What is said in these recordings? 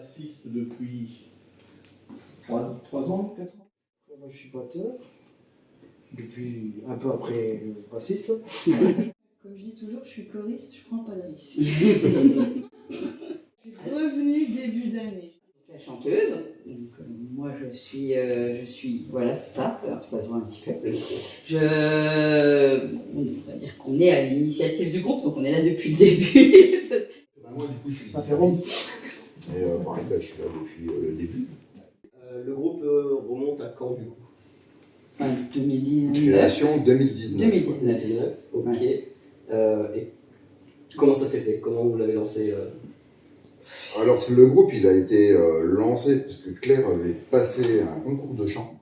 Assiste depuis 3 ans, 4 ans. Moi je suis batteur, depuis un peu après le bassiste. Là. Comme je dis toujours, je suis choriste, je prends pas de risque. Je suis revenue début d'année. La chanteuse, donc moi je suis, voilà c'est ça, ça se voit un petit peu. On va dire qu'on est à l'initiative du groupe, donc on est là depuis le début. Moi du coup je suis Ça fait rond. et pareil, je suis là depuis le début. Le groupe remonte à quand du coup? 2019. Création 2019. 2019. Ok. Ouais. Et comment ça s'est fait? Comment vous l'avez lancé Alors le groupe il a été lancé parce que Claire avait passé un concours de chant.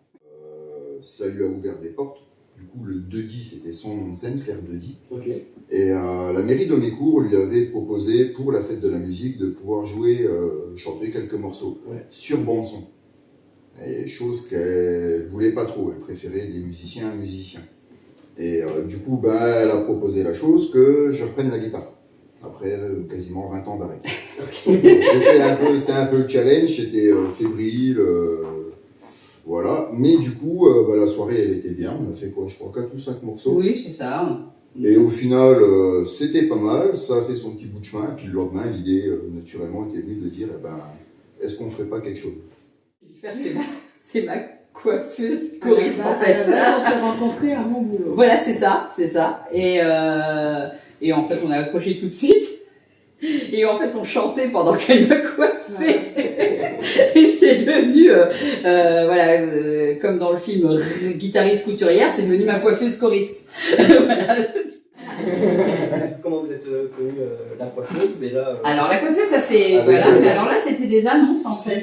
Ça lui a ouvert des portes. Du coup le Dedi c'était son nom de scène, Claire Dedi. Ok. Et la mairie d'Omécourt lui avait proposé pour la fête de la musique de pouvoir jouer, chanter quelques morceaux sur bande son. Et chose qu'elle voulait pas trop, elle préférait des musiciens. Et du coup, elle a proposé la chose que je reprenne la guitare, après quasiment 20 ans d'arrêt. C'était un peu le challenge, j'étais fébrile, voilà. Mais du coup, la soirée, elle était bien, on a fait quoi, je crois 4 ou 5 morceaux. Oui, c'est ça. Et au final, c'était pas mal, ça a fait son petit bout de chemin, et puis le lendemain, l'idée, naturellement, était venue de dire, est-ce qu'on ferait pas quelque chose? C'est ma coiffeuse choriste en fait. On s'est rencontrés à mon boulot. Voilà, c'est ça. Et en fait, on a accroché tout de suite. Et en fait, on chantait pendant qu'elle me coiffait. Et c'est devenu, comme dans le film Guitariste couturière, c'est devenu ma coiffeuse choriste. Voilà. Comment vous êtes connue la coiffeuse déjà Alors la coiffeuse, ça c'est alors là c'était des annonces en fait. Des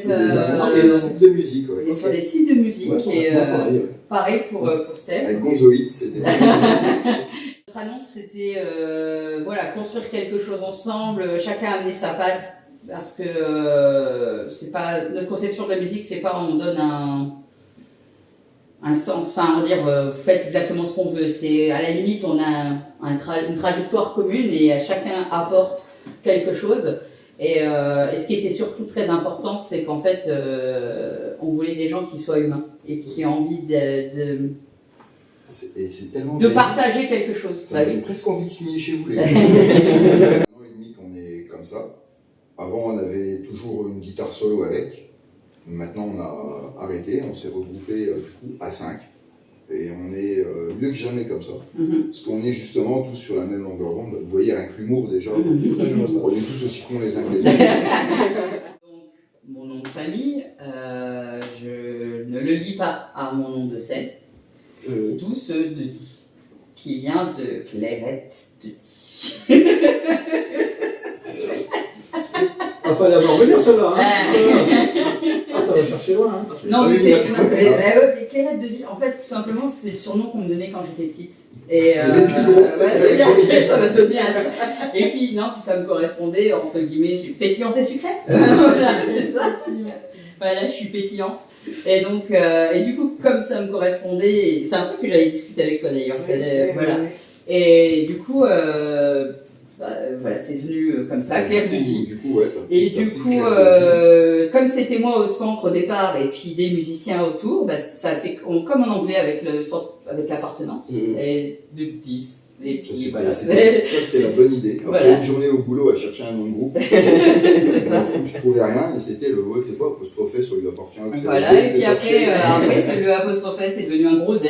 sites de musique, et sur des sites de musique pareil pour Steph. Avec Gonzoïd, c'était ça. Notre annonce c'était construire quelque chose ensemble, chacun amener sa patte parce que c'est pas notre conception de la musique, c'est pas on donne un sens, enfin on va dire faites exactement ce qu'on veut, c'est à la limite on a une trajectoire commune et chacun apporte quelque chose et ce qui était surtout très important c'est qu'en fait on voulait des gens qui soient humains et qui aient envie de partager quelque chose. Ça donne presque envie de signer chez vous les gars. Un an et demi qu'on est comme ça. Avant on avait toujours une guitare solo avec. Maintenant, on a arrêté, on s'est regroupé du coup à 5 et on est mieux que jamais comme ça. Parce qu'on est justement tous sur la même longueur d'onde. Vous voyez, avec l'humour déjà, on est tous aussi cons les uns que les autres. Donc, mon nom de famille, je ne le lis pas à mon nom de scène, d'où ce Dedi, qui vient de Clairette Dedi. Il fallait avoir venir celle-là. Ça va chercher loin. Non, mais c'est. Clairette Dedi, en fait, tout simplement, c'est le surnom qu'on me donnait quand j'étais petite. Et c'est bien, ça m'a donné à ça. Et puis, ça me correspondait, entre guillemets, je suis pétillante et sucrée. Voilà, c'est ça. Voilà, je suis pétillante. Et donc, du coup, comme ça me correspondait, c'est un truc que j'avais discuté avec toi d'ailleurs. Voilà. Et du coup, c'est devenu comme ça, Claire Dedi. Et du coup, comme c'était moi au centre au départ et puis des musiciens autour, ça fait comme en anglais avec l'appartenance. Et de 10. Et puis voilà. C'était la bonne idée. Après une journée au boulot à chercher un nom de groupe, je trouvais rien et c'était le c'est pas apostrophe, ça lui appartient. Voilà, et puis après, le apostrophe c'est devenu un gros Z.